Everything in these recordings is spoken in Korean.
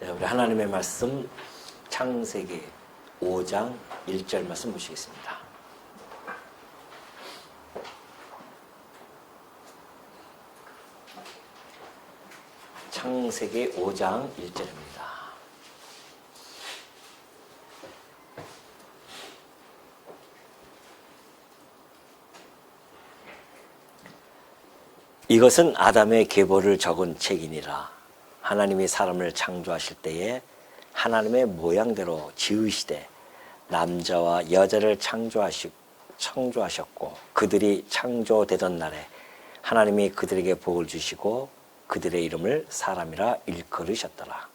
우리 하나님의 말씀 창세기 5장 1절 말씀 보시겠습니다. 창세기 5장 1절입니다. 이것은 아담의 계보를 적은 책이니라. 하나님이 사람을 창조하실 때에 하나님의 모양대로 지으시되 남자와 여자를 창조하셨고 그들이 창조되던 날에 하나님이 그들에게 복을 주시고 그들의 이름을 사람이라 일컬으셨더라.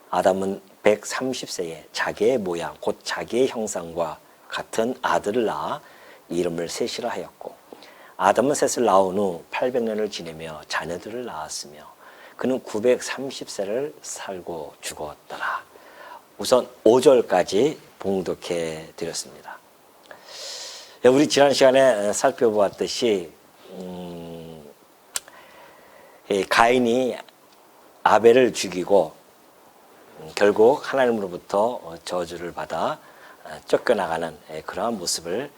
아담은 130세에 자기의 모양 곧 자기의 형상과 같은 아들을 낳아 이름을 셋이라 하였고 아담은 셋을 낳은 후 800년을 지내며 자녀들을 낳았으며 그는 930세를 살고 죽었더라. 우선 5절까지 봉독해 드렸습니다. 우리 지난 시간에 살펴보았듯이 가인이 아벨을 죽이고 결국 하나님으로부터 저주를 받아 쫓겨나가는 그러한 모습을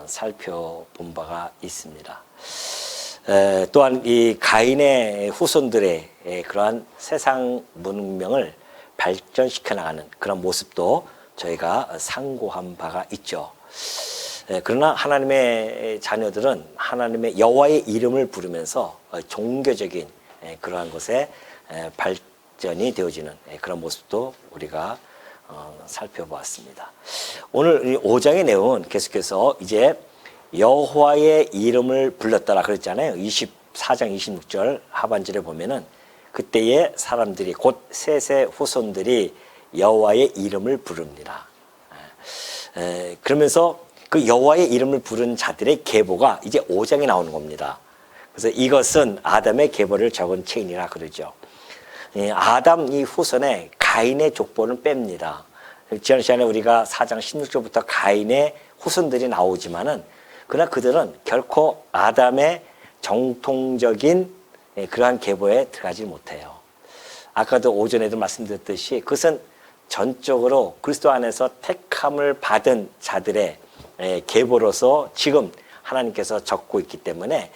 살펴본 바가 있습니다. 또한 이 가인의 후손들의 그러한 세상 문명을 발전시켜 나가는 그런 모습도 저희가 상고한 바가 있죠. 그러나 하나님의 자녀들은 하나님의 여호와의 이름을 부르면서 종교적인 그러한 것에 발전이 되어지는 그런 모습도 우리가 살펴보았습니다. 오늘 이 5장의 내용은 계속해서 이제 여호와의 이름을 불렀더라 그랬잖아요. 24장 26절 하반절에 보면은 그때의 사람들이 곧 셋의 후손들이 여호와의 이름을 부릅니다. 그러면서 그 여호와의 이름을 부른 자들의 계보가 이제 5장에 나오는 겁니다. 그래서 이것은 아담의 계보를 적은 책이라 그러죠. 아담 이 후손에 가인의 족보는 뺍니다. 지난 시간에 우리가 4장 16절부터 가인의 후손들이 나오지만은 그러나 그들은 결코 아담의 정통적인 그러한 계보에 들어가지 못해요. 아까도 오전에도 말씀드렸듯이 그것은 전적으로 그리스도 안에서 택함을 받은 자들의 계보로서 지금 하나님께서 적고 있기 때문에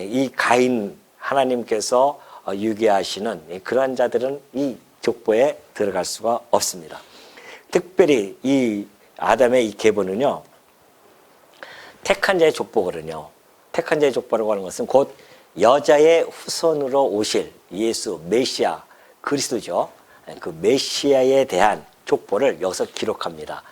이 가인 하나님께서 유괴하시는 그러한 자들은 이 족보에 들어갈 수가 없습니다. 특별히 이 아담의 이 계보는요. 택한 자의 족보거든요. 택한 자의 족보라고 하는 것은 곧 여자의 후손으로 오실 예수 메시아 그리스도죠. 그 메시아에 대한 족보를 여기서 기록합니다.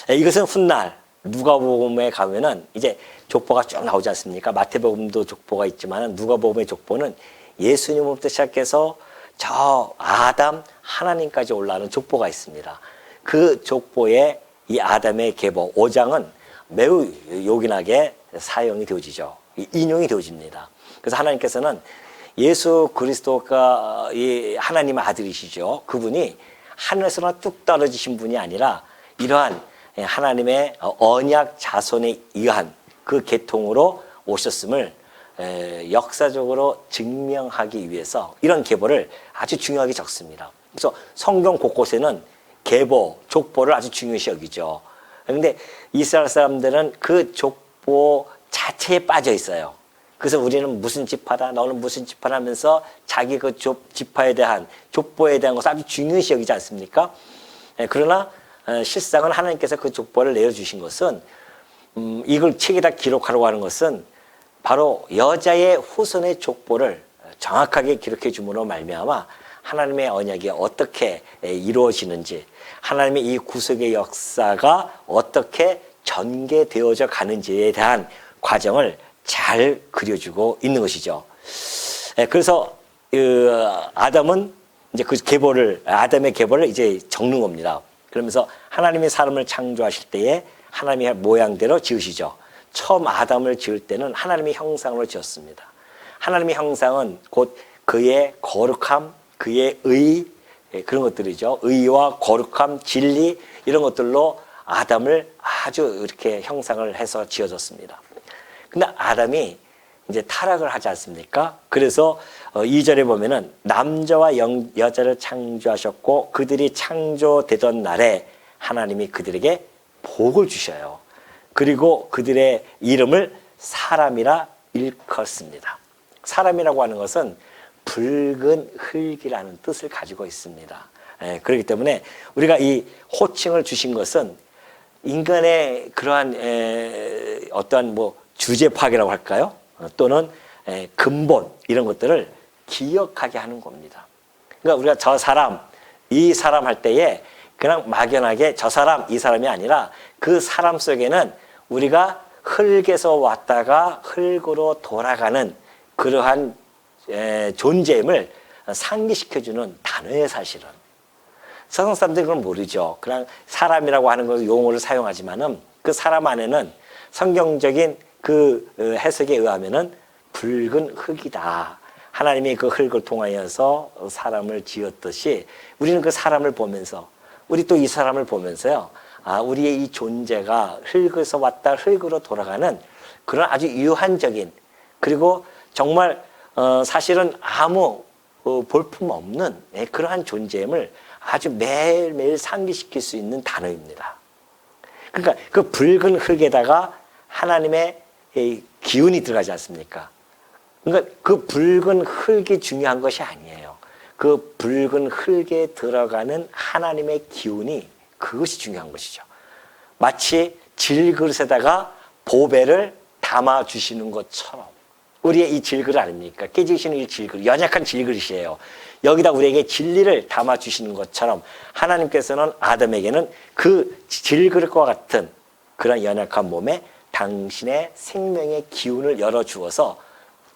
이것은 훗날 누가복음에 가면은 이제 족보가 쭉 나오지 않습니까? 마태복음도 족보가 있지만 누가복음의 족보는 예수님부터 시작해서 저 아담 하나님까지 올라가는 족보가 있습니다. 그 족보에 이 아담의 계보 5장은 매우 요긴하게 사용이 되어지죠. 인용이 되어집니다. 그래서 하나님께서는 예수 그리스도가 이 하나님의 아들이시죠. 그분이 하늘에서 뚝 떨어지신 분이 아니라 이러한 하나님의 언약 자손에 의한 그 계통으로 오셨음을 역사적으로 증명하기 위해서 이런 계보를 아주 중요하게 적습니다. 그래서 성경 곳곳에는 계보, 족보를 아주 중요시 여기죠. 그런데 이스라엘 사람들은 그 족보 자체에 빠져 있어요. 그래서 우리는 무슨 지파다, 너는 무슨 지파다 하면서 자기 그 지파에 대한 족보에 대한 것을 아주 중요시 여기지 않습니까? 그러나 실상은 하나님께서 그 족보를 내려주신 것은 이걸 책에다 기록하라고 하는 것은 바로 여자의 후손의 족보를 정확하게 기록해 줌으로 말미암아 하나님의 언약이 어떻게 이루어지는지 하나님의 이 구속의 역사가 어떻게 전개되어져 가는지에 대한 과정을 잘 그려주고 있는 것이죠. 그래서 아담은 이제 그 계보를 아담의 계보를 이제 적는 겁니다. 그러면서 하나님이 사람을 창조하실 때에 하나님의 모양대로 지으시죠. 처음 아담을 지을 때는 하나님의 형상으로 지었습니다. 하나님의 형상은 곧 그의 거룩함, 그의 의 그런 것들이죠. 의와 거룩함, 진리 이런 것들로 아담을 아주 이렇게 형상을 해서 지어졌습니다. 근데 아담이 이제 타락을 하지 않습니까? 그래서 2절에 보면은 남자와 여자를 창조하셨고 그들이 창조되던 날에 하나님이 그들에게 복을 주셔요. 그리고 그들의 이름을 사람이라 일컫습니다. 사람이라고 하는 것은 붉은 흙이라는 뜻을 가지고 있습니다. 그렇기 때문에 우리가 이 호칭을 주신 것은 인간의 그러한 어떠한 뭐 주제 파악이라고 할까요? 또는 근본 이런 것들을 기억하게 하는 겁니다. 그러니까 우리가 저 사람, 이 사람 할 때에 그냥 막연하게 저 사람, 이 사람이 아니라 그 사람 속에는 우리가 흙에서 왔다가 흙으로 돌아가는 그러한 존재임을 상기시켜주는 단어예요, 사실은. 세상 사람들이 그걸 모르죠. 그냥 사람이라고 하는 걸 용어를 사용하지만은 그 사람 안에는 성경적인 그 해석에 의하면은 붉은 흙이다. 하나님이 그 흙을 통하여서 사람을 지었듯이 우리는 그 사람을 보면서 우리 또 이 사람을 보면서요. 우리의 이 존재가 흙에서 왔다 흙으로 돌아가는 그런 아주 유한적인 그리고 정말 사실은 아무 볼품없는 그러한 존재임을 아주 매일매일 상기시킬 수 있는 단어입니다. 그러니까 그 붉은 흙에다가 하나님의 기운이 들어가지 않습니까? 그러니까 그 붉은 흙이 중요한 것이 아니에요. 그 붉은 흙에 들어가는 하나님의 기운이 그것이 중요한 것이죠. 마치 질그릇에다가 보배를 담아주시는 것처럼 우리의 이 질그릇 아닙니까? 깨지시는 이 질그릇, 연약한 질그릇이에요. 여기다 우리에게 진리를 담아주시는 것처럼 하나님께서는 아담에게는 그 질그릇과 같은 그런 연약한 몸에 당신의 생명의 기운을 열어주어서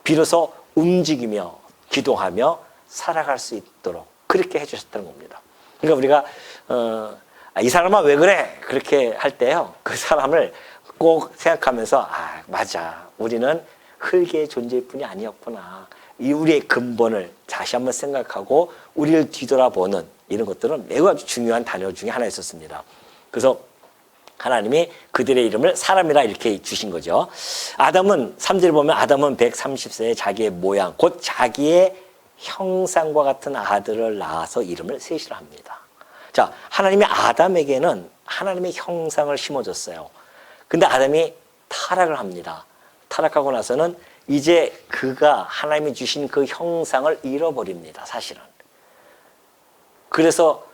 비로소 움직이며 기도하며 살아갈 수 있도록 그렇게 해주셨다는 겁니다. 그러니까 우리가 이 사람아 왜 그래? 그렇게 할 때요. 그 사람을 꼭 생각하면서 맞아. 우리는 흙의 존재일 뿐이 아니었구나. 이 우리의 근본을 다시 한번 생각하고 우리를 뒤돌아보는 이런 것들은 매우 아주 중요한 단어 중에 하나였었습니다. 그래서 하나님이 그들의 이름을 사람이라 이렇게 주신 거죠. 아담은 3절에 보면 아담은 130세에 자기의 모양 곧 자기의 형상과 같은 아들을 낳아서 이름을 셋이라 합니다. 자, 하나님이 아담에게는 하나님의 형상을 심어줬어요. 근데 아담이 타락을 합니다. 타락하고 나서는 이제 그가 하나님이 주신 그 형상을 잃어버립니다. 사실은. 그래서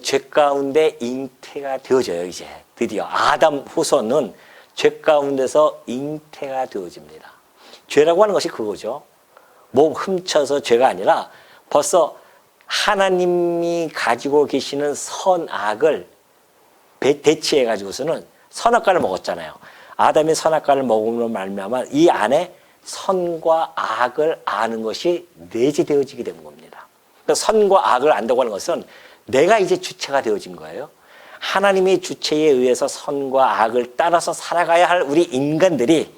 죄 가운데 잉태가 되어져요. 이제 드디어 아담 후손은 죄 가운데서 잉태가 되어집니다. 죄라고 하는 것이 그거죠. 뭐 훔쳐서 죄가 아니라 벌써 하나님이 가지고 계시는 선악을 대치해 가지고서는 선악과를 먹었잖아요. 아담이 선악과를 먹음으로 말미암아 이 안에 선과 악을 아는 것이 내재되어지게 된 겁니다. 그러니까 선과 악을 안다고 하는 것은 내가 이제 주체가 되어진 거예요. 하나님의 주체에 의해서 선과 악을 따라서 살아가야 할 우리 인간들이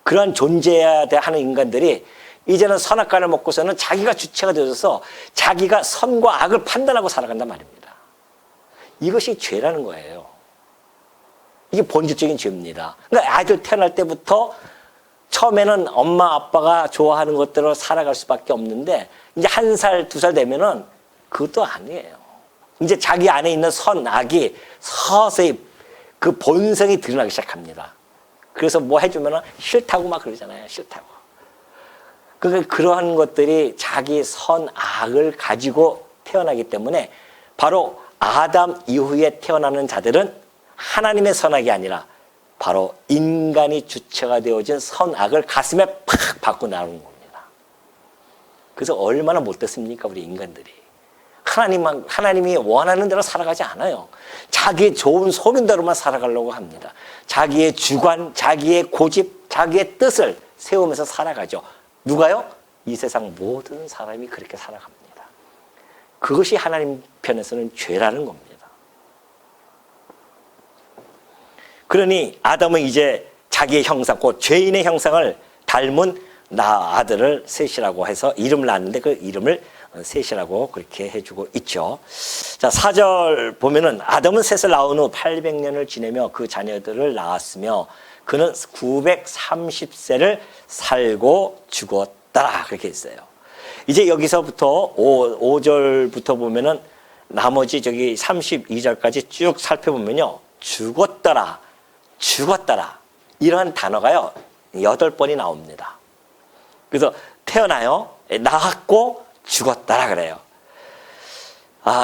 그런 존재해야 하는 인간들이 이제는 선악과를 먹고서는 자기가 주체가 되어서 자기가 선과 악을 판단하고 살아간단 말입니다. 이것이 죄라는 거예요. 이게 본질적인 죄입니다. 그러니까 아이들 태어날 때부터 처음에는 엄마 아빠가 좋아하는 것대로 살아갈 수밖에 없는데 이제 1살, 2살 되면은 그것도 아니에요. 이제 자기 안에 있는 선악이 서서히 그 본성이 드러나기 시작합니다. 그래서 뭐 해주면은 싫다고 막 그러잖아요. 싫다고. 그러니까 그러한 것들이 자기 선악을 가지고 태어나기 때문에 바로 아담 이후에 태어나는 자들은 하나님의 선악이 아니라 바로 인간이 주체가 되어진 선악을 가슴에 팍 받고 나오는 겁니다. 그래서 얼마나 못됐습니까, 우리 인간들이. 하나님이 원하는 대로 살아가지 않아요. 자기의 좋은 소견대로만 살아가려고 합니다. 자기의 주관, 자기의 고집, 자기의 뜻을 세우면서 살아가죠. 누가요? 이 세상 모든 사람이 그렇게 살아갑니다. 그것이 하나님 편에서는 죄라는 겁니다. 그러니 아담은 이제 자기의 형상, 곧 죄인의 형상을 닮은 아들을 셋이라고 해서 이름을 낳았는데 그 이름을 셋이라고 그렇게 해주고 있죠. 자, 4절 보면은 아담은 셋을 낳은 후 800년을 지내며 그 자녀들을 낳았으며 그는 930세를 살고 죽었더라. 그렇게 했어요. 이제 여기서부터 5절부터 보면은 나머지 저기 32절까지 쭉 살펴보면요. 죽었더라. 죽었더라. 이런 단어가요. 8번이 나옵니다. 그래서 태어나요. 낳았고 죽었더라 그래요.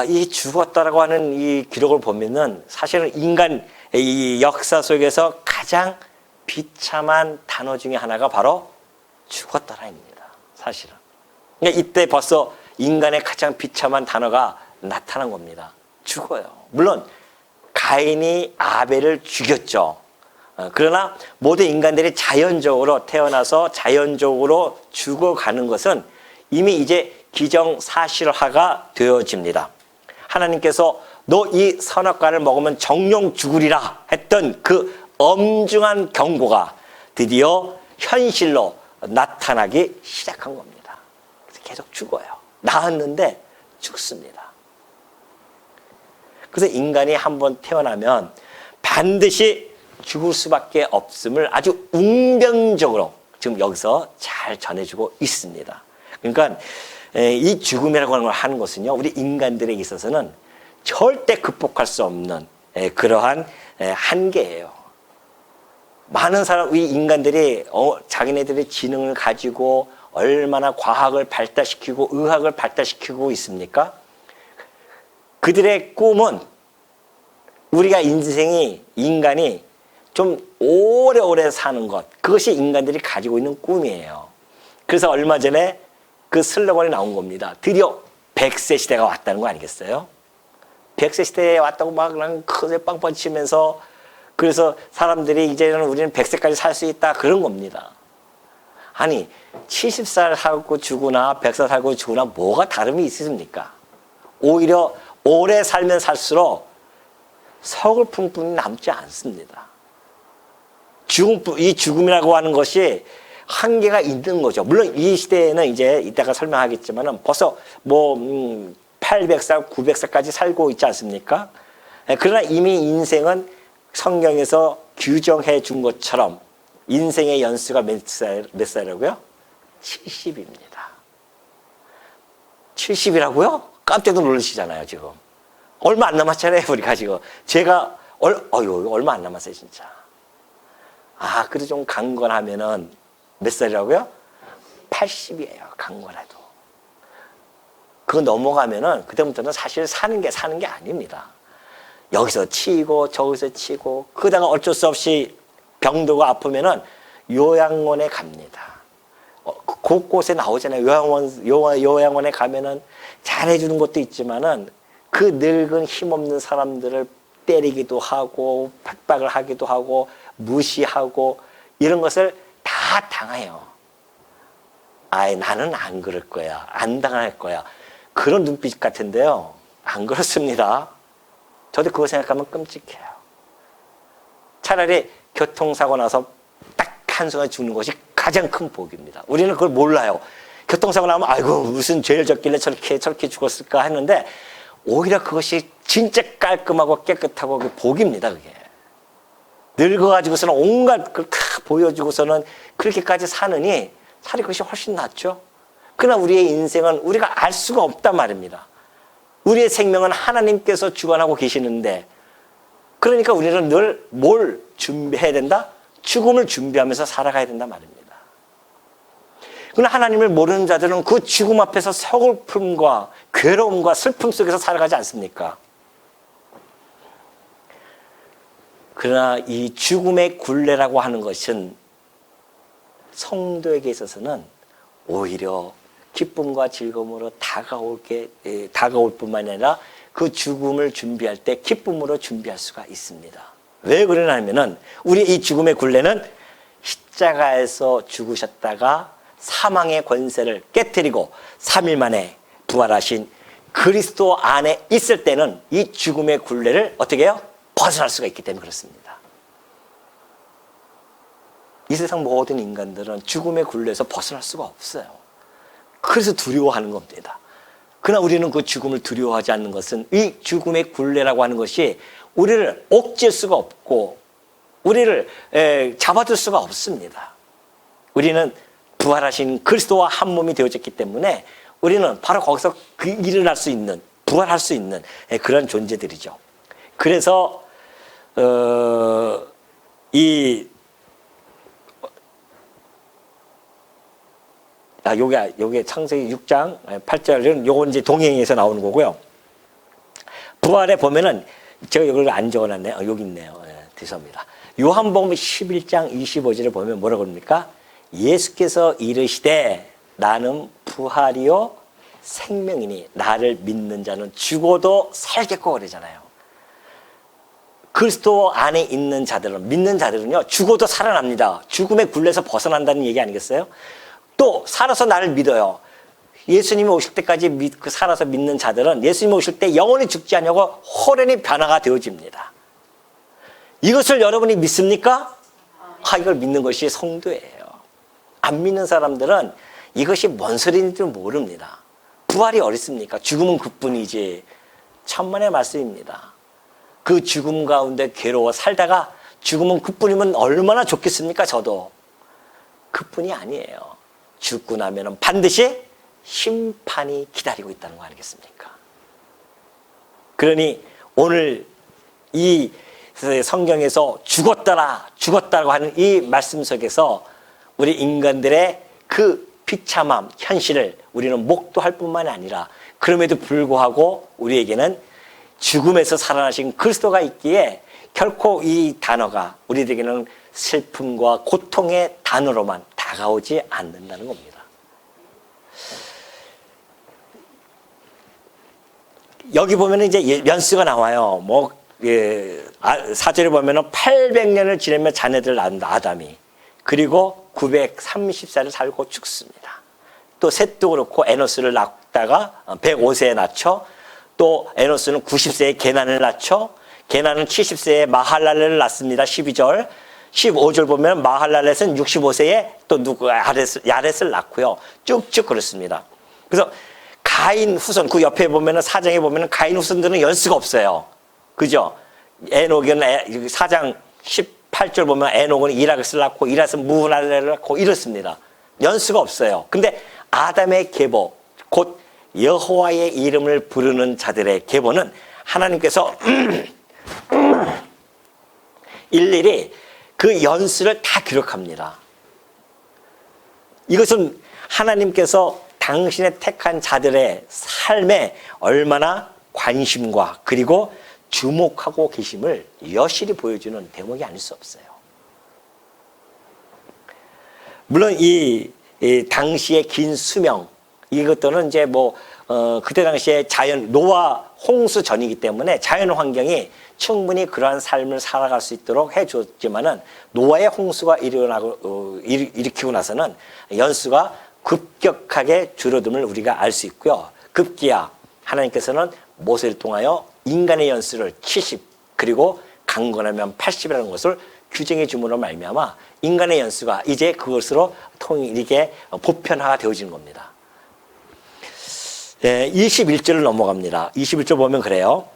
이 죽었다라고 하는 이 기록을 보면은 사실은 인간 이 역사 속에서 가장 비참한 단어 중에 하나가 바로 죽었다라입니다. 사실은. 그러니까 이때 벌써 인간의 가장 비참한 단어가 나타난 겁니다. 죽어요. 물론 가인이 아벨을 죽였죠. 그러나 모든 인간들이 자연적으로 태어나서 자연적으로 죽어가는 것은 이미 이제 기정사실화가 되어집니다. 하나님께서 너 이 선악과를 먹으면 정령 죽으리라 했던 그 엄중한 경고가 드디어 현실로 나타나기 시작한 겁니다. 그래서 계속 죽어요. 낳았는데 죽습니다. 그래서 인간이 한번 태어나면 반드시 죽을 수밖에 없음을 아주 웅변적으로 지금 여기서 잘 전해주고 있습니다. 그러니까 이 죽음이라고 하는 것은요, 우리 인간들에게 있어서는 절대 극복할 수 없는 그러한 한계예요. 많은 사람, 우리 인간들이 자기네들의 지능을 가지고 얼마나 과학을 발달시키고 의학을 발달시키고 있습니까? 그들의 꿈은 우리가 인간이 좀 오래오래 사는 것, 그것이 인간들이 가지고 있는 꿈이에요. 그래서 얼마 전에 그 슬로건이 나온 겁니다. 드디어 100세 시대가 왔다는 거 아니겠어요? 100세 시대에 왔다고 막 그냥 크게 빵빵 치면서 그래서 사람들이 이제는 우리는 100세까지 살 수 있다 그런 겁니다. 아니 70살 살고 죽으나 100살 살고 죽으나 뭐가 다름이 있습니까? 오히려 오래 살면 살수록 서글픔뿐이 남지 않습니다. 이 죽음이라고 하는 것이 한계가 있는 거죠. 물론 이 시대에는 이제 이따가 설명하겠지만은 벌써 800살, 900살까지 살고 있지 않습니까? 그러나 이미 인생은 성경에서 규정해 준 것처럼 인생의 연수가 몇 살이라고요? 70입니다. 70이라고요? 깜짝 놀라시잖아요, 지금. 얼마 안 남았잖아요, 우리가 지금. 제가, 얼마 안 남았어요, 진짜. 그래도 좀 강건하면은 몇 살이라고요? 80이에요, 강건해도. 그거 넘어가면은 그때부터는 사실 사는 게 아닙니다. 여기서 치고 저기서 치고 그러다가 어쩔 수 없이 병들고 아프면은 요양원에 갑니다. 곳곳에 나오잖아요. 요양원에 가면은 잘해주는 것도 있지만은 그 늙은 힘없는 사람들을 때리기도 하고 핍박을 하기도 하고 무시하고 이런 것을 다 당해요. 나는 안 그럴 거야. 안 당할 거야. 그런 눈빛 같은데요. 안 그렇습니다. 저도 그거 생각하면 끔찍해요. 차라리 교통사고 나서 딱 한순간 죽는 것이 가장 큰 복입니다. 우리는 그걸 몰라요. 교통사고 나면 아이고 무슨 죄를 졌길래 저렇게 죽었을까 했는데 오히려 그것이 진짜 깔끔하고 깨끗하고 복입니다. 그게. 늙어가지고서는 온갖 걸 다 보여주고서는 그렇게까지 사느니 차라리 그것이 훨씬 낫죠. 그러나 우리의 인생은 우리가 알 수가 없단 말입니다. 우리의 생명은 하나님께서 주관하고 계시는데 그러니까 우리는 늘 뭘 준비해야 된다? 죽음을 준비하면서 살아가야 된단 말입니다. 그러나 하나님을 모르는 자들은 그 죽음 앞에서 서글픔과 괴로움과 슬픔 속에서 살아가지 않습니까? 그러나 이 죽음의 굴레라고 하는 것은 성도에게 있어서는 오히려 기쁨과 즐거움으로 다가올 뿐만 아니라 그 죽음을 준비할 때 기쁨으로 준비할 수가 있습니다. 왜 그러냐면은 우리 이 죽음의 굴레는 십자가에서 죽으셨다가 사망의 권세를 깨뜨리고 3일 만에 부활하신 그리스도 안에 있을 때는 이 죽음의 굴레를 어떻게 해요? 벗어날 수가 있기 때문에 그렇습니다. 이 세상 모든 인간들은 죽음의 굴레에서 벗어날 수가 없어요. 그래서 두려워하는 겁니다. 그러나 우리는 그 죽음을 두려워하지 않는 것은 이 죽음의 굴레라고 하는 것이 우리를 억제할 수가 없고 우리를 잡아둘 수가 없습니다. 우리는 부활하신 그리스도와 한 몸이 되어졌기 때문에 우리는 바로 거기서 그 일을 할 수 있는, 부활할 수 있는 그런 존재들이죠. 그래서 요게 창세기 6장 8절은 요건 이제 동행에서 나오는 거고요. 부활에 보면은 제가 이걸 안 적어놨네요. 여기 있네요. 죄송합니다. 요한복음 11장 25절에 보면 뭐라고 합니까? 예수께서 이르시되 나는 부활이요 생명이니 나를 믿는 자는 죽어도 살겠고 그러잖아요. 그리스도 안에 있는 자들은, 믿는 자들은요 죽어도 살아납니다. 죽음의 굴레에서 벗어난다는 얘기 아니겠어요? 또 살아서 나를 믿어요. 예수님이 오실 때까지 살아서 믿는 자들은 예수님이 오실 때 영원히 죽지 않냐고 호련히 변화가 되어집니다. 이것을 여러분이 믿습니까? 이걸 믿는 것이 성도예요. 안 믿는 사람들은 이것이 뭔 소리인지 모릅니다. 부활이 어딨습니까? 죽음은 그뿐이지. 천만의 말씀입니다. 그 죽음 가운데 괴로워 살다가 죽음은 그뿐이면 얼마나 좋겠습니까? 저도. 그뿐이 아니에요. 죽고 나면 반드시 심판이 기다리고 있다는 거 아니겠습니까? 그러니 오늘 이 성경에서 죽었다라고 하는 이 말씀 속에서 우리 인간들의 그 비참함, 현실을 우리는 목도할 뿐만 아니라 그럼에도 불구하고 우리에게는 죽음에서 살아나신 그리스도가 있기에 결코 이 단어가 우리에게는 슬픔과 고통의 단어로만 다가오지 않는다는 겁니다. 여기 보면 이제 연수가 나와요. 4절에 보면 800년을 지내며 자녀들을 낳는다, 아담이. 그리고 930살을 살고 죽습니다. 또 셋도 그렇고 에노스를 낳다가 105세에 낳죠. 또 에노스는 90세에 게난을 낳죠. 게난은 70세에 마할랄레를 낳습니다. 12절. 15절 보면 마할랄렛은 65세에 또 야렛을 낳고요. 쭉쭉 그렇습니다. 그래서 가인 후손, 그 옆에 보면은 사장에 보면은 가인 후손들은 연수가 없어요. 그죠? 에녹은 4장 18절 보면 에녹은 이라스를 낳고 이라스는 무할랄레를 낳고 이렇습니다. 연수가 없어요. 근데 아담의 계보, 곧 여호와의 이름을 부르는 자들의 계보는 하나님께서 일일이 그 연수를 다 기록합니다. 이것은 하나님께서 당신의 택한 자들의 삶에 얼마나 관심과 그리고 주목하고 계심을 여실히 보여주는 대목이 아닐 수 없어요. 물론 이 당시의 긴 수명, 이것들은 이제 그때 당시에 노아 홍수 전이기 때문에 자연 환경이 충분히 그러한 삶을 살아갈 수 있도록 해줬지만은 노아의 홍수가 일으키고 나서는 연수가 급격하게 줄어듦을 우리가 알 수 있고요. 급기야 하나님께서는 모세를 통하여 인간의 연수를 70 그리고 강건하면 80이라는 것을 규정해 줌으로 말미암아 인간의 연수가 이제 그것으로 이렇게 보편화가 되어지는 겁니다. 21절을 넘어갑니다. 21절 보면 그래요.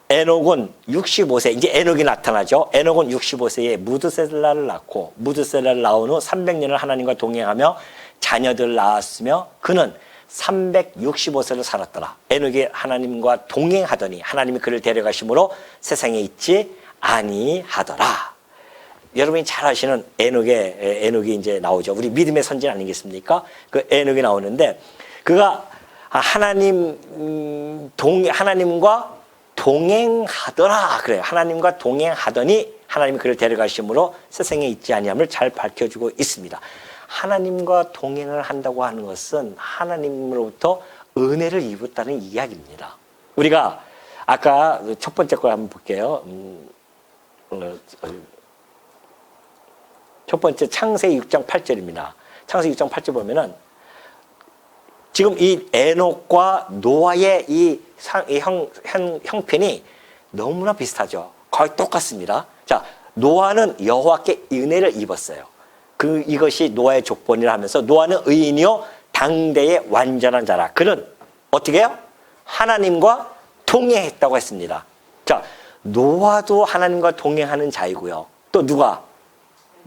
에녹은 65세, 이제 에녹이 나타나죠. 에녹은 65세에 무드셀라를 낳고 무드셀라를 낳은 후 300년을 하나님과 동행하며 자녀들을 낳았으며 그는 365세를 살았더라. 에녹이 하나님과 동행하더니 하나님이 그를 데려가심으로 세상에 있지 아니하더라. 여러분이 잘 아시는 에녹이 이제 나오죠. 우리 믿음의 선진 아니겠습니까? 그 에녹이 나오는데 그가 하나님과 동행하더라 그래요. 하나님과 동행하더니 하나님이 그를 데려가심으로 세상에 있지 아니함을 잘 밝혀주고 있습니다. 하나님과 동행을 한다고 하는 것은 하나님으로부터 은혜를 입었다는 이야기입니다. 우리가 아까 첫 번째 걸 한번 볼게요. 첫 번째 창세기 6장 8절입니다. 창세기 6장 8절 보면은 지금 이 에녹과 노아의 이 형편이 너무나 비슷하죠. 거의 똑같습니다. 자, 노아는 여호와께 은혜를 입었어요. 이것이 노아의 족본이라 하면서 노아는 의인이요 당대의 완전한 자라. 그는 어떻게 해요? 하나님과 동행했다고 했습니다. 자, 노아도 하나님과 동행하는 자이고요. 또 누가?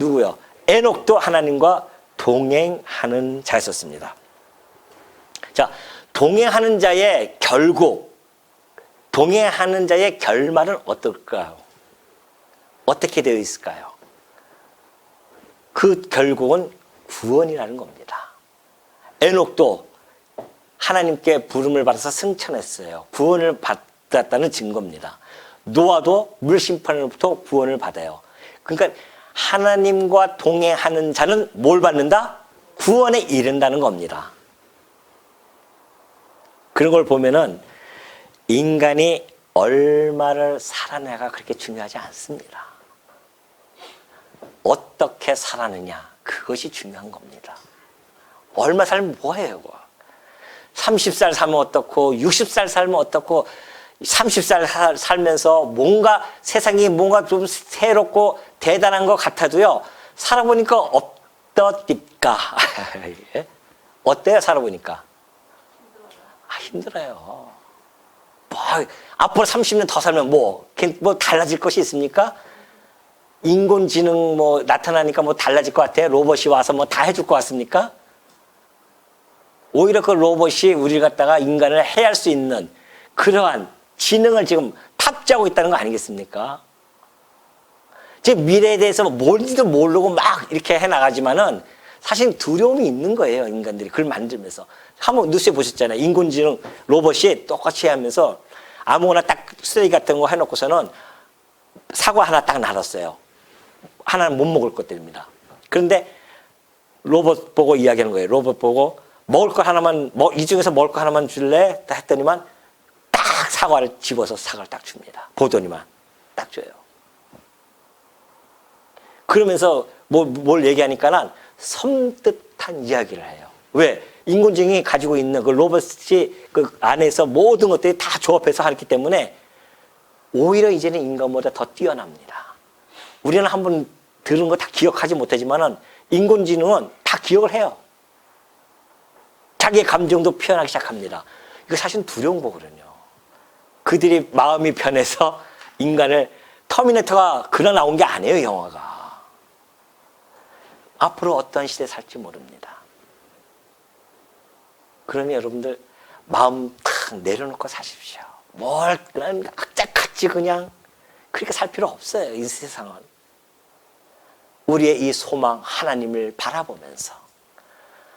누구요? 에녹도 하나님과 동행하는 자였었습니다. 자, 동행하는 자의 결국, 동행하는 자의 결말은 어떨까요? 어떻게 되어 있을까요? 그 결국은 구원이라는 겁니다. 에녹도 하나님께 부름을 받아서 승천했어요. 구원을 받았다는 증거입니다. 노아도 물심판으로부터 구원을 받아요. 그러니까 하나님과 동행하는 자는 뭘 받는다? 구원에 이른다는 겁니다. 그런 걸 보면은 인간이 얼마를 살아내가 그렇게 중요하지 않습니다. 어떻게 살아느냐, 그것이 중요한 겁니다. 얼마 살면 뭐해요? 30살 살면 어떻고 60살 살면 어떻고 30살 살면서 뭔가 세상이 뭔가 좀 새롭고 대단한 것 같아도요, 살아보니까 어떻습니까? 어때요, 살아보니까? 힘들어요. 뭐, 앞으로 30년 더 살면 뭐 달라질 것이 있습니까? 인공지능 뭐 나타나니까 뭐 달라질 것 같아요? 로봇이 와서 뭐 다 해줄 것 같습니까? 오히려 그 로봇이 우리를 갖다가 인간을 해할 수 있는 그러한 지능을 지금 탑재하고 있다는 거 아니겠습니까? 지금 미래에 대해서 뭔지도 모르고 막 이렇게 해나가지만은 사실 두려움이 있는 거예요, 인간들이. 그걸 만들면서. 한번 뉴스에 보셨잖아요. 인공지능 로봇이 똑같이 하면서 아무거나 딱 쓰레기 같은 거 해놓고서는 사과 하나 딱 놔뒀어요. 하나는 못 먹을 것들입니다. 그런데 로봇 보고 이야기하는 거예요. 로봇 보고 먹을 거 하나만, 이 중에서 먹을 거 하나만 줄래? 했더니만 딱 사과를 집어서 사과를 딱 줍니다. 보더니만 딱 줘요. 그러면서 뭘 얘기하니까는 섬뜩한 이야기를 해요. 왜? 인공지능이 가지고 있는 그 로봇이 그 안에서 모든 것들이 다 조합해서 하기 때문에 오히려 이제는 인간보다 더 뛰어납니다. 우리는 한번 들은 거 다 기억하지 못하지만은 인공지능은 다 기억을 해요. 자기의 감정도 표현하기 시작합니다. 이거 사실 두려운 거거든요. 그들이 마음이 편해서 인간을, 터미네이터가 그려 나온 게 아니에요, 영화가. 앞으로 어떤 시대에 살지 모릅니다. 그러니 여러분들 마음 탁 내려놓고 사십시오. 뭘 그냥 악착같이 그냥 그렇게 살 필요 없어요. 이 세상은. 우리의 이 소망 하나님을 바라보면서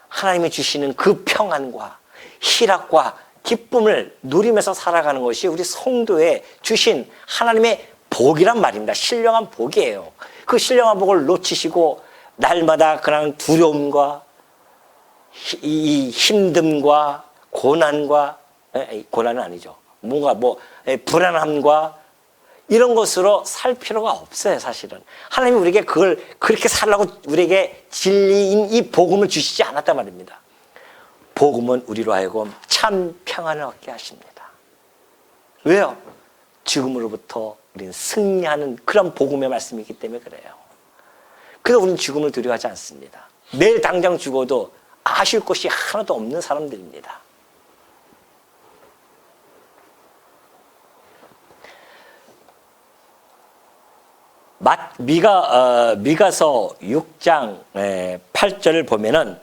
하나님이 주시는 그 평안과 희락과 기쁨을 누리면서 살아가는 것이 우리 성도에 주신 하나님의 복이란 말입니다. 신령한 복이에요. 그 신령한 복을 놓치시고 날마다 그냥 두려움과 이 힘듦과 고난과, 고난은 아니죠. 뭔가 불안함과 이런 것으로 살 필요가 없어요, 사실은. 하나님이 우리에게 그걸 그렇게 살라고 우리에게 진리인 이 복음을 주시지 않았단 말입니다. 복음은 우리로 하여금 참 평안을 얻게 하십니다. 왜요? 죽음으로부터 우리는 승리하는 그런 복음의 말씀이기 때문에 그래요. 그래서 우리는 죽음을 두려워하지 않습니다. 내일 당장 죽어도 아쉬울 것이 하나도 없는 사람들입니다. 미가서 6장 8절을 보면은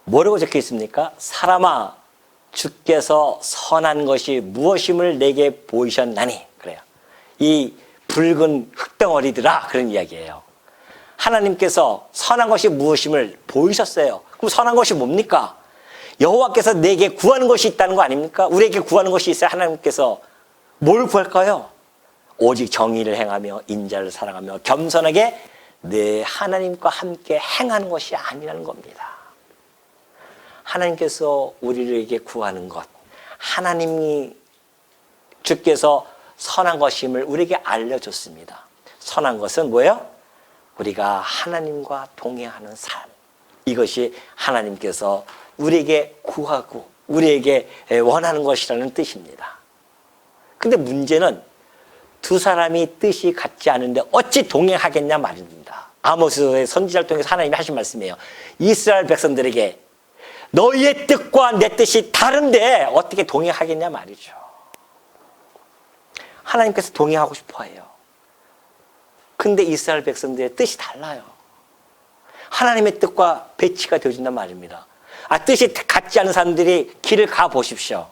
뭐라고 적혀 있습니까? 사람아, 주께서 선한 것이 무엇임을 내게 보이셨나니. 그래요. 이 붉은 흙덩어리들아, 그런 이야기예요. 하나님께서 선한 것이 무엇임을 보이셨어요. 그럼 선한 것이 뭡니까? 여호와께서 내게 구하는 것이 있다는 거 아닙니까? 우리에게 구하는 것이 있어야 하나님께서 뭘 구할까요? 오직 정의를 행하며 인자를 사랑하며 겸손하게 내 하나님과 함께 행하는 것이 아니라는 겁니다. 하나님께서 우리에게 구하는 것, 하나님이 주께서 선한 것임을 우리에게 알려줬습니다. 선한 것은 뭐예요? 우리가 하나님과 동행하는 삶. 이것이 하나님께서 우리에게 구하고 우리에게 원하는 것이라는 뜻입니다. 근데 문제는 두 사람이 뜻이 같지 않은데 어찌 동행하겠냐 말입니다. 아모스의 선지자를 통해서 하나님이 하신 말씀이에요. 이스라엘 백성들에게 너희의 뜻과 내 뜻이 다른데 어떻게 동행하겠냐 말이죠. 하나님께서 동행하고 싶어 해요. 근데 이스라엘 백성들의 뜻이 달라요. 하나님의 뜻과 배치가 되어진단 말입니다. 뜻이 같지 않은 사람들이 길을 가보십시오.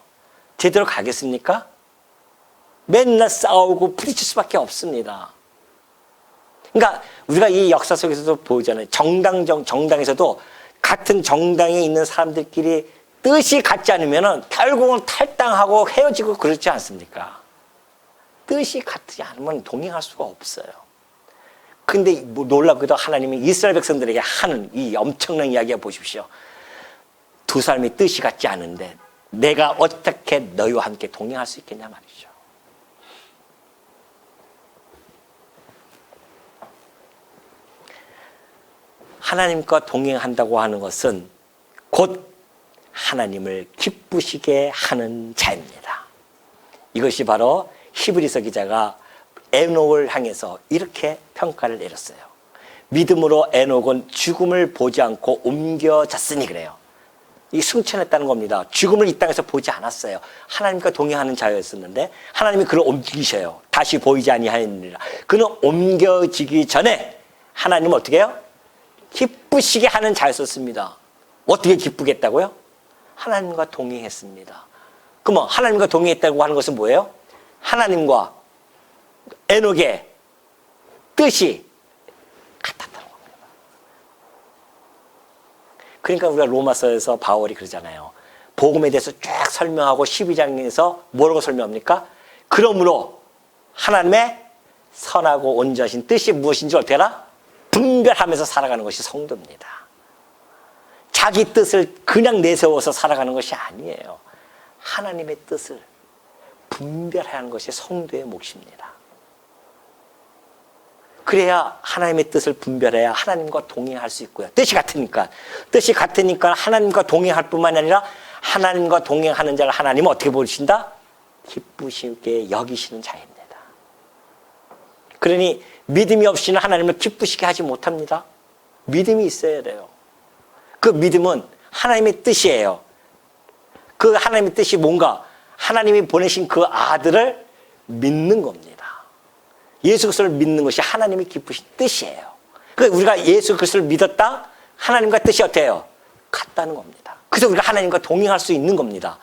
제대로 가겠습니까? 맨날 싸우고 부딪힐 수밖에 없습니다. 그러니까 우리가 이 역사 속에서도 보잖아요. 정당에서도 같은 정당에 있는 사람들끼리 뜻이 같지 않으면 결국은 탈당하고 헤어지고 그렇지 않습니까? 뜻이 같지 않으면 동행할 수가 없어요. 근데 놀랍게도 하나님이 이스라엘 백성들에게 하는 이 엄청난 이야기를 보십시오. 두 사람이 뜻이 같지 않은데 내가 어떻게 너희와 함께 동행할 수 있겠냐 말이죠. 하나님과 동행한다고 하는 것은 곧 하나님을 기쁘시게 하는 자입니다. 이것이 바로 히브리서 기자가 에녹을 향해서 이렇게 평가를 내렸어요. 믿음으로 에녹은 죽음을 보지 않고 옮겨졌으니 그래요. 이 승천했다는 겁니다. 죽음을 이 땅에서 보지 않았어요. 하나님과 동행하는 자였었는데 하나님이 그를 옮기셔요. 다시 보이지 아니하였느니라. 그는 옮겨지기 전에 하나님은 어떻게 해요? 기쁘시게 하는 자였었습니다. 어떻게 기쁘겠다고요? 하나님과 동행했습니다. 그러면 하나님과 동행했다고 하는 것은 뭐예요? 하나님과 에녹의 뜻이 같았다는 겁니다. 그러니까 우리가 로마서에서 바울이 그러잖아요. 복음에 대해서 쫙 설명하고 12장에서 뭐라고 설명합니까? 그러므로 하나님의 선하고 온전하신 뜻이 무엇인지 어떻게 알아? 분별하면서 살아가는 것이 성도입니다. 자기 뜻을 그냥 내세워서 살아가는 것이 아니에요. 하나님의 뜻을 분별해야 하는 것이 성도의 몫입니다. 그래야 하나님의 뜻을 분별해야 하나님과 동행할 수 있고요. 뜻이 같으니까 하나님과 동행할 뿐만 아니라 하나님과 동행하는 자를 하나님은 어떻게 보신다? 기쁘시게 여기시는 자입니다. 그러니 믿음이 없이는 하나님을 기쁘시게 하지 못합니다. 믿음이 있어야 돼요. 그 믿음은 하나님의 뜻이에요. 그 하나님의 뜻이 뭔가? 하나님이 보내신 그 아들을 믿는 겁니다. 예수 그리스도를 믿는 것이 하나님이 기쁘신 뜻이에요. 그러니까 우리가 예수 그리스도를 믿었다? 하나님과 뜻이 어때요? 같다는 겁니다. 그래서 우리가 하나님과 동행할 수 있는 겁니다.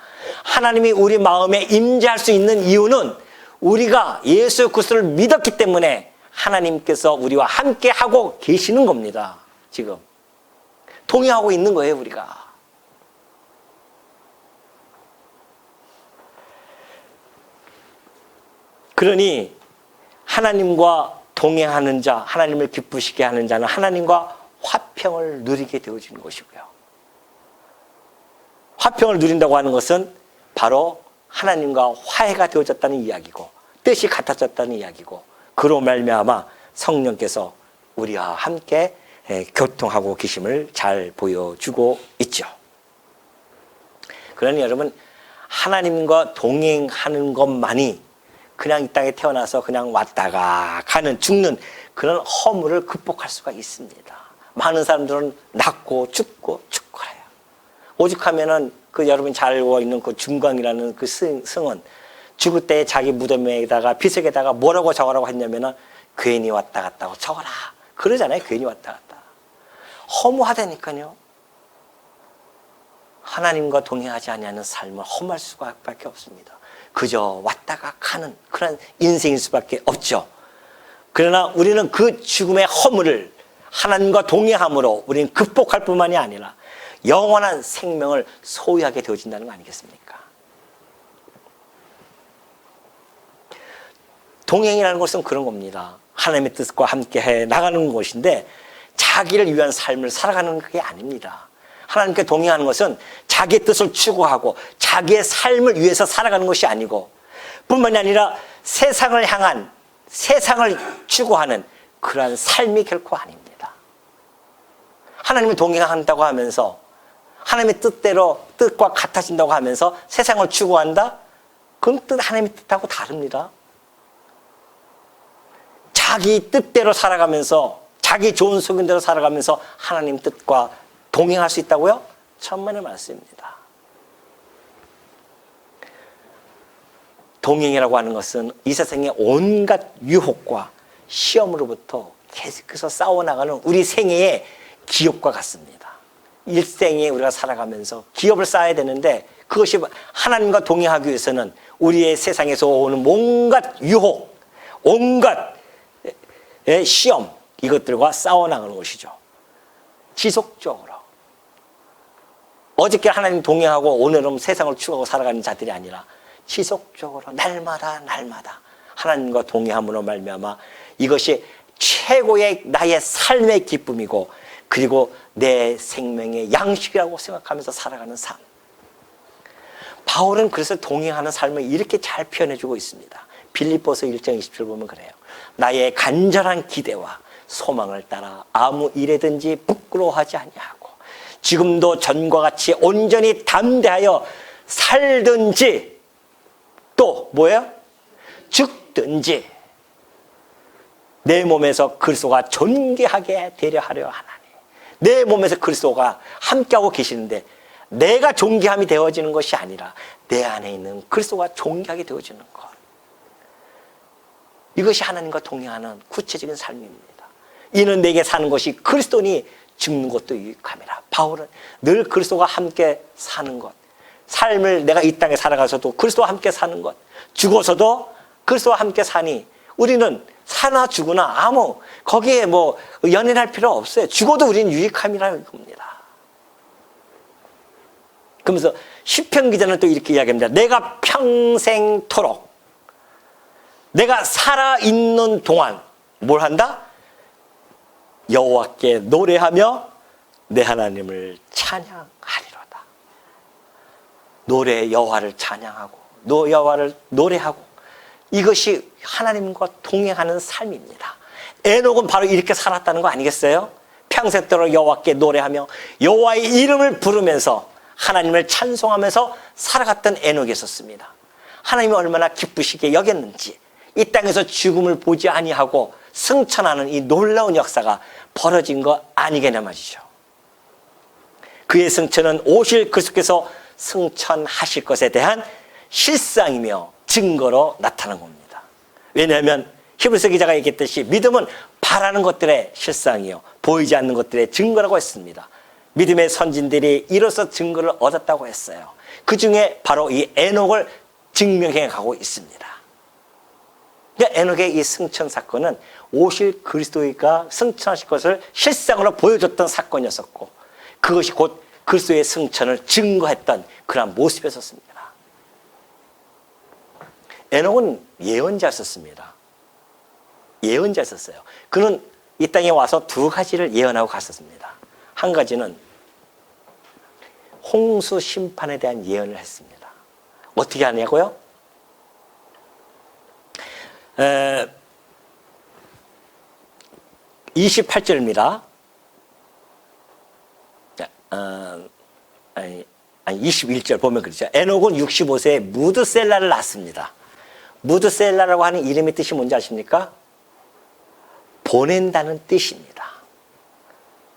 하나님이 우리 마음에 임재할 수 있는 이유는 우리가 예수 그리스도를 믿었기 때문에 하나님께서 우리와 함께 하고 계시는 겁니다. 지금 동행하고 있는 거예요, 우리가. 그러니 하나님과 동행하는 자, 하나님을 기쁘시게 하는 자는 하나님과 화평을 누리게 되어지는 것이고요. 화평을 누린다고 하는 것은 바로 하나님과 화해가 되어졌다는 이야기고 뜻이 같아졌다는 이야기고 그로 말미암아 성령께서 우리와 함께 교통하고 계심을 잘 보여주고 있죠. 그러니 여러분 하나님과 동행하는 것만이 그냥 이 땅에 태어나서 그냥 왔다가 가는 죽는 그런 허물을 극복할 수가 있습니다. 많은 사람들은 낳고 죽고 해요. 오죽하면은 그 여러분 잘 알고 있는 그 중광이라는 그 승은 죽을 때 자기 무덤에다가 비석에다가 뭐라고 적으라고 했냐면은 괜히 왔다 갔다 하고 적어라 그러잖아요. 괜히 왔다 갔다. 허무하다니까요. 하나님과 동행하지 아니하는 삶은 허무할 수밖에 없습니다. 그저 왔다가 가는 그런 인생일 수밖에 없죠. 그러나 우리는 그 죽음의 허물을 하나님과 동행함으로 우리는 극복할 뿐만이 아니라 영원한 생명을 소유하게 되어진다는 거 아니겠습니까? 동행이라는 것은 그런 겁니다. 하나님의 뜻과 함께 해 나가는 것인데 자기를 위한 삶을 살아가는 게 아닙니다. 하나님께 동행하는 것은 자기의 뜻을 추구하고 자기의 삶을 위해서 살아가는 것이 아니고 뿐만이 아니라 세상을 향한 세상을 추구하는 그러한 삶이 결코 아닙니다. 하나님을 동행한다고 하면서 하나님의 뜻대로 뜻과 같아진다고 하면서 세상을 추구한다? 그건 하나님의 뜻하고 다릅니다. 자기 뜻대로 살아가면서 자기 좋은 소견대로 살아가면서 하나님 뜻과 동행할 수 있다고요? 천만의 말씀입니다. 동행이라고 하는 것은 이 세상의 온갖 유혹과 시험으로부터 계속해서 싸워나가는 우리 생애의 기업과 같습니다. 일생에 우리가 살아가면서 기업을 쌓아야 되는데 그것이 하나님과 동행하기 위해서는 우리의 세상에서 오는 온갖 유혹, 온갖 시험, 이것들과 싸워나가는 것이죠. 지속적으로. 어저께 하나님 동행하고 오늘은 세상을 추구하고 살아가는 자들이 아니라 지속적으로 날마다 하나님과 동행함으로 말미암아 이것이 최고의 나의 삶의 기쁨이고 그리고 내 생명의 양식이라고 생각하면서 살아가는 삶. 바울은 그래서 동행하는 삶을 이렇게 잘 표현해주고 있습니다. 빌립보서 1장 27절 보면 그래요. 나의 간절한 기대와 소망을 따라 아무 일에든지 부끄러워하지 아니하고 지금도 전과 같이 온전히 담대하여 살든지 또 뭐예요? 죽든지 내 몸에서 그리스도가 존귀하게 되려 하려 하나니. 내 몸에서 그리스도가 함께하고 계시는데 내가 존귀함이 되어지는 것이 아니라 내 안에 있는 그리스도가 존귀하게 되어지는 것. 이것이 하나님과 동행하는 구체적인 삶입니다. 이는 내게 사는 것이 그리스도니 죽는 것도 유익함이라. 바울은 늘 그리스도와 함께 사는 것, 삶을 내가 이 땅에 살아가서도 그리스도와 함께 사는 것, 죽어서도 그리스도와 함께 사니 우리는 사나 죽으나 아무 거기에 뭐 연연할 필요 없어요. 죽어도 우리는 유익함이라는 겁니다. 그러면서 시편 기자는 또 이렇게 이야기합니다. 내가 평생토록 내가 살아있는 동안 뭘 한다? 여호와께 노래하며 내 하나님을 찬양하리로다. 노래 여호와를 찬양하고 여호와를 노래하고 이것이 하나님과 동행하는 삶입니다. 에녹은 바로 이렇게 살았다는 거 아니겠어요? 평생도록 여호와께 노래하며 여호와의 이름을 부르면서 하나님을 찬송하면서 살아갔던 에녹이었습니다. 하나님이 얼마나 기쁘시게 여겼는지 이 땅에서 죽음을 보지 아니하고 승천하는 이 놀라운 역사가 벌어진 거 아니겠냐 말이죠. 그의 승천은 오실 그리스도께서 승천하실 것에 대한 실상이며 증거로 나타난 겁니다. 왜냐하면 히브리서 기자가 얘기했듯이 믿음은 바라는 것들의 실상이요 보이지 않는 것들의 증거라고 했습니다. 믿음의 선진들이 이로써 증거를 얻었다고 했어요. 그 중에 바로 이 에녹을 증명해 가고 있습니다. 그러니까 에녹의 이 승천 사건은 오실 그리스도가 승천하실 것을 실상으로 보여줬던 사건이었었고 그것이 곧 그리스도의 승천을 증거했던 그런 모습이었습니다. 에녹은 예언자였습니다. 예언자였어요. 그는 이 땅에 와서 두 가지를 예언하고 갔었습니다. 한 가지는 홍수 심판에 대한 예언을 했습니다. 어떻게 하냐고요? 28절입니다. 21절 보면 그렇죠. 에녹은 65세에 무드셀라를 낳습니다. 무드셀라라고 하는 이름의 뜻이 뭔지 아십니까? 보낸다는 뜻입니다.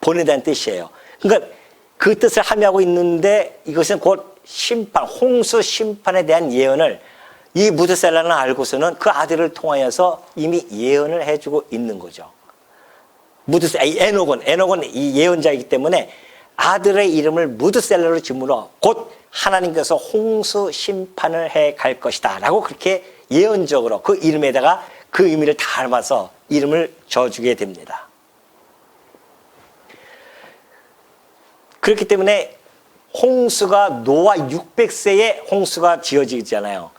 보낸다는 뜻이에요. 그러니까 그 뜻을 함의하고 있는데 이것은 곧 심판, 홍수 심판에 대한 예언을 이 무드셀라는 알고서는 그 아들을 통하여서 이미 예언을 해주고 있는 거죠. 에녹은 이 예언자이기 때문에 아들의 이름을 무드셀라로 지므로 곧 하나님께서 홍수 심판을 해 갈 것이다 라고 그렇게 예언적으로 그 이름에다가 그 의미를 담아서 이름을 줘주게 됩니다. 그렇기 때문에 홍수가 노아 600세에 홍수가 지어지잖아요.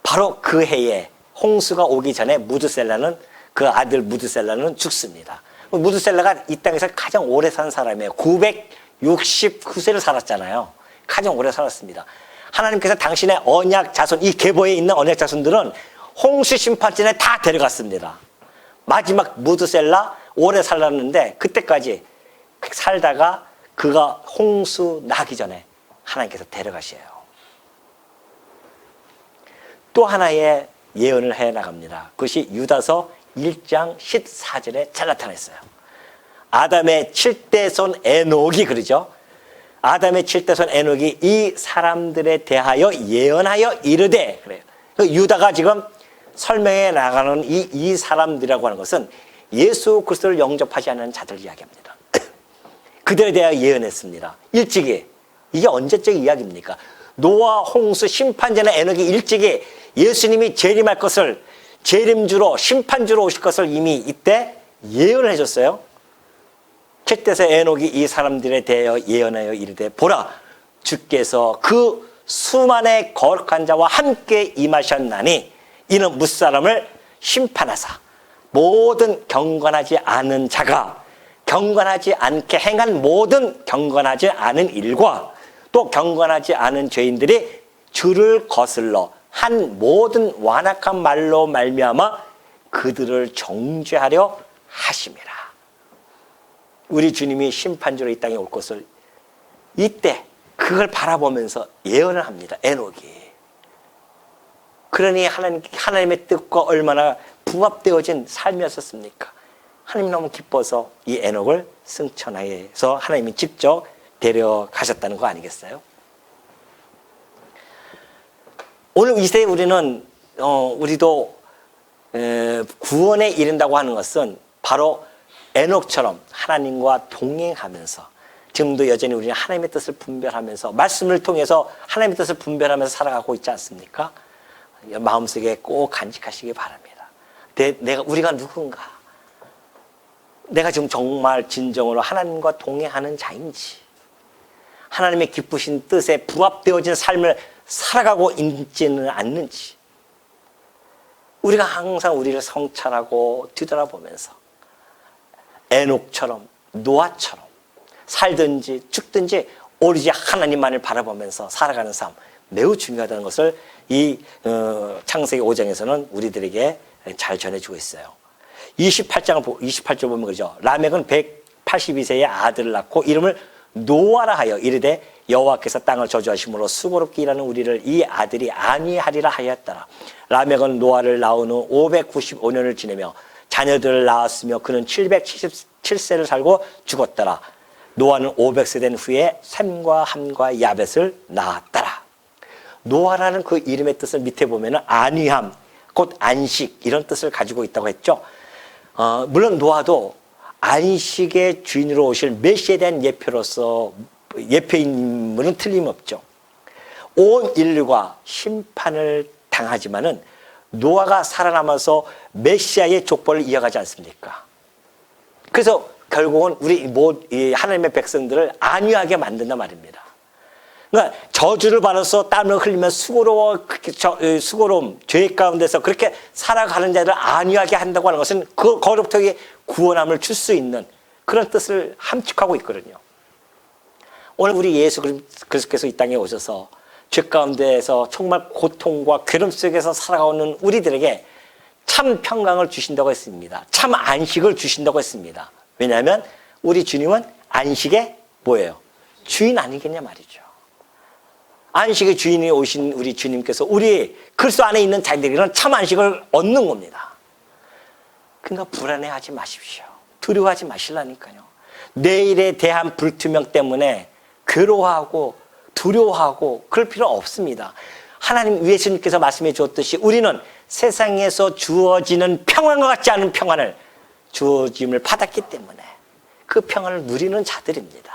바로 그 해에 홍수가 오기 전에 그 아들 무드셀라는 죽습니다. 무드셀라가 이 땅에서 가장 오래 산 사람이에요. 969세를 살았잖아요. 가장 오래 살았습니다. 하나님께서 당신의 언약 자손, 이 계보에 있는 언약 자손들은 홍수 심판전에 다 데려갔습니다. 마지막 무드셀라 오래 살았는데 그때까지 살다가 그가 홍수 나기 전에 하나님께서 데려가셔요. 또 하나의 예언을 해나갑니다. 그것이 유다서 1장 14절에 잘 나타났어요. 아담의 7대손 에녹이 그러죠. 아담의 7대손 에녹이 이 사람들에 대하여 예언하여 이르되 그래요. 유다가 지금 설명해 나가는 이 사람들이라고 하는 것은 예수 그리스도를 영접하지 않는 자들을 이야기합니다. 그들에 대하여 예언했습니다. 일찍이. 이게 언제적 이야기입니까? 노아, 홍수, 심판전의 에녹이 일찍이 예수님이 재림할 것을, 재림주로, 심판주로 오실 것을 이미 이때 예언을 해줬어요. 셋째서 에녹이 이 사람들에 대하여 예언하여 이르되 보라, 주께서 그 수만의 거룩한 자와 함께 임하셨나니 이는 무사람을 심판하사 모든 경건하지 않은 자가 경건하지 않게 행한 모든 경건하지 않은 일과 또 경건하지 않은 죄인들이 주를 거슬러 한 모든 완악한 말로 말미암아 그들을 정죄하려 하심이라. 우리 주님이 심판주로 이 땅에 올 것을 이때 그걸 바라보면서 예언을 합니다. 에녹이. 그러니 하나님의 뜻과 얼마나 부합되어진 삶이었었습니까? 하나님 너무 기뻐서 이 에녹을 승천하여서 하나님이 직접 데려가셨다는 거 아니겠어요? 오늘 이 시대에 우리는 우리도 구원에 이른다고 하는 것은 바로 에녹처럼 하나님과 동행하면서 지금도 여전히 우리는 하나님의 뜻을 분별하면서 말씀을 통해서 하나님의 뜻을 분별하면서 살아가고 있지 않습니까? 마음속에 꼭 간직하시기 바랍니다. 우리가 누군가? 내가 지금 정말 진정으로 하나님과 동행하는 자인지, 하나님의 기쁘신 뜻에 부합되어진 삶을 살아가고 있지는 않는지, 우리가 항상 우리를 성찰하고 뒤돌아보면서 에녹처럼 노아처럼 살든지 죽든지 오로지 하나님만을 바라보면서 살아가는 삶 매우 중요하다는 것을 이 창세기 5장에서는 우리들에게 잘 전해주고 있어요. 28절 보면 그러죠. 라멕은 182세의 아들을 낳고 이름을 노아라 하여 이르되 여호와께서 땅을 저주하심으로 수고롭게 일하는 우리를 이 아들이 안위하리라 하였더라. 라멕은 노아를 낳은 후 595년을 지내며 자녀들을 낳았으며 그는 777세를 살고 죽었더라. 노아는 500세 된 후에 셈과 함과 야벳을 낳았더라. 노아라는 그 이름의 뜻을 밑에 보면은 안위함, 곧 안식 이런 뜻을 가지고 있다고 했죠. 물론 노아도 안식의 주인으로 오실 메시아에 대한 예표로서 예표인 인물은 틀림없죠. 온 인류가 심판을 당하지만은 노아가 살아남아서 메시아의 족보를 이어가지 않습니까? 그래서 결국은 우리 하나님의 백성들을 안위하게 만든단 말입니다. 그러니까 저주를 받아서 땀을 흘리며 수고로움, 죄 가운데서 그렇게 살아가는 자들을 안위하게 한다고 하는 것은 그 거룩부터 구원함을 줄 수 있는 그런 뜻을 함축하고 있거든요. 오늘 우리 예수 그리스도께서 이 땅에 오셔서 죄 가운데에서 정말 고통과 괴로움 속에서 살아가는 우리들에게 참 평강을 주신다고 했습니다. 참 안식을 주신다고 했습니다. 왜냐하면 우리 주님은 안식의 뭐예요? 주인 아니겠냐 말이죠. 안식의 주인이 오신 우리 주님께서 우리 그리스도 안에 있는 자들에게는 참 안식을 얻는 겁니다. 그러니까 불안해하지 마십시오. 두려워하지 마시라니까요. 내일에 대한 불투명 때문에 괴로워하고 두려워하고 그럴 필요 없습니다. 하나님 예수님께서 말씀해 주었듯이 우리는 세상에서 주어지는 평안과 같지 않은 평안을 주어짐을 받았기 때문에 그 평안을 누리는 자들입니다.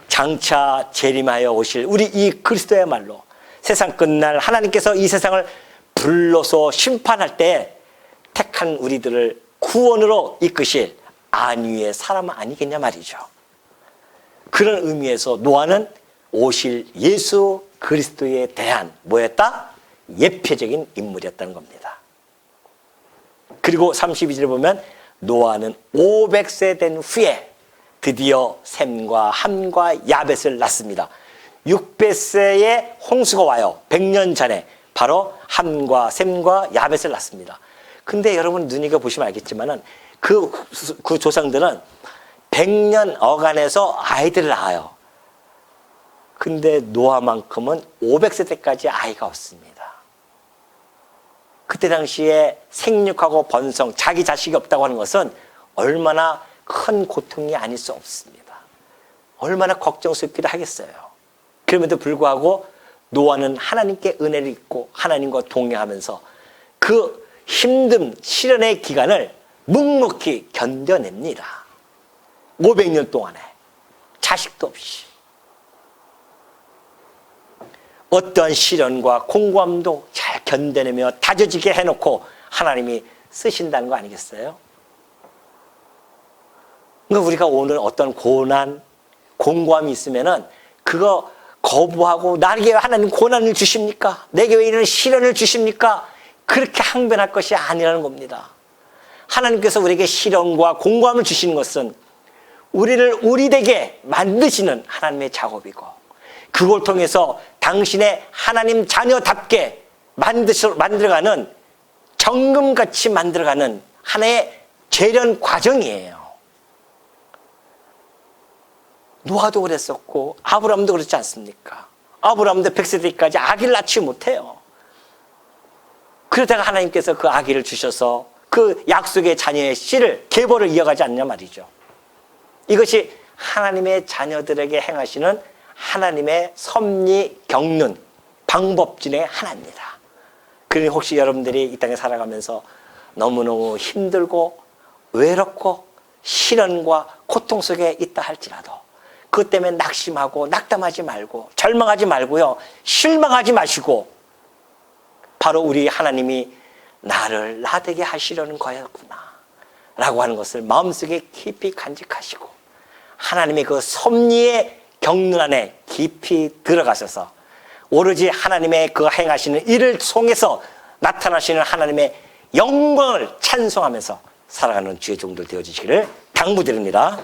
장차 재림하여 오실 우리 이 그리스도야말로 세상 끝날 하나님께서 이 세상을 불러서 심판할 때 택한 우리들을 구원으로 이끄실 안위의 사람 아니겠냐 말이죠. 그런 의미에서 노아는 오실 예수 그리스도에 대한 뭐였다? 예표적인 인물이었다는 겁니다. 그리고 32절에 보면 노아는 500세 된 후에 드디어 셈과 함과 야벳을 낳습니다. 600세에 홍수가 와요. 100년 전에 바로 함과 셈과 야벳을 낳습니다. 근데 여러분 눈여겨보시면 알겠지만은 그 조상들은 100년 어간에서 아이들을 낳아요. 근데 노아만큼은 500세 때까지 아이가 없습니다. 그때 당시에 생육하고 번성, 자기 자식이 없다고 하는 것은 얼마나 큰 고통이 아닐 수 없습니다. 얼마나 걱정스럽기도 하겠어요. 그럼에도 불구하고 노아는 하나님께 은혜를 입고 하나님과 동행하면서 그 힘든 시련의 기간을 묵묵히 견뎌냅니다. 500년 동안에 자식도 없이. 어떠한 시련과 공고함도 잘 견뎌내며 다져지게 해놓고 하나님이 쓰신다는 거 아니겠어요? 그러니까 우리가 오늘 어떤 고난, 공고함이 있으면은 그거 거부하고 나에게 왜 하나님 고난을 주십니까? 내게 왜 이런 시련을 주십니까? 그렇게 항변할 것이 아니라는 겁니다. 하나님께서 우리에게 시련과 공고함을 주시는 것은 우리 되게 만드시는 하나님의 작업이고 그걸 통해서 당신의 하나님 자녀답게 만들어가는 정금같이 만들어가는 하나의 재련 과정이에요. 노아도 그랬었고 아브라함도 그렇지 않습니까? 아브라함도 100세 때까지 아기를 낳지 못해요. 그러다가 하나님께서 그 아기를 주셔서 그 약속의 자녀의 씨를 계보를 이어가지 않냐 말이죠. 이것이 하나님의 자녀들에게 행하시는 하나님의 섭리 겪는 방법 중에 하나입니다. 그러니 혹시 여러분들이 이 땅에 살아가면서 너무너무 힘들고 외롭고 시련과 고통 속에 있다 할지라도 그것 때문에 낙심하고 낙담하지 말고 절망하지 말고요. 실망하지 마시고 바로 우리 하나님이 나를 나되게 하시려는 거였구나 라고 하는 것을 마음속에 깊이 간직하시고 하나님의 그 섭리의 경륜 안에 깊이 들어가셔서 오로지 하나님의 그 행하시는 일을 통해서 나타나시는 하나님의 영광을 찬송하면서 살아가는 주의 종들 되어주시기를 당부드립니다.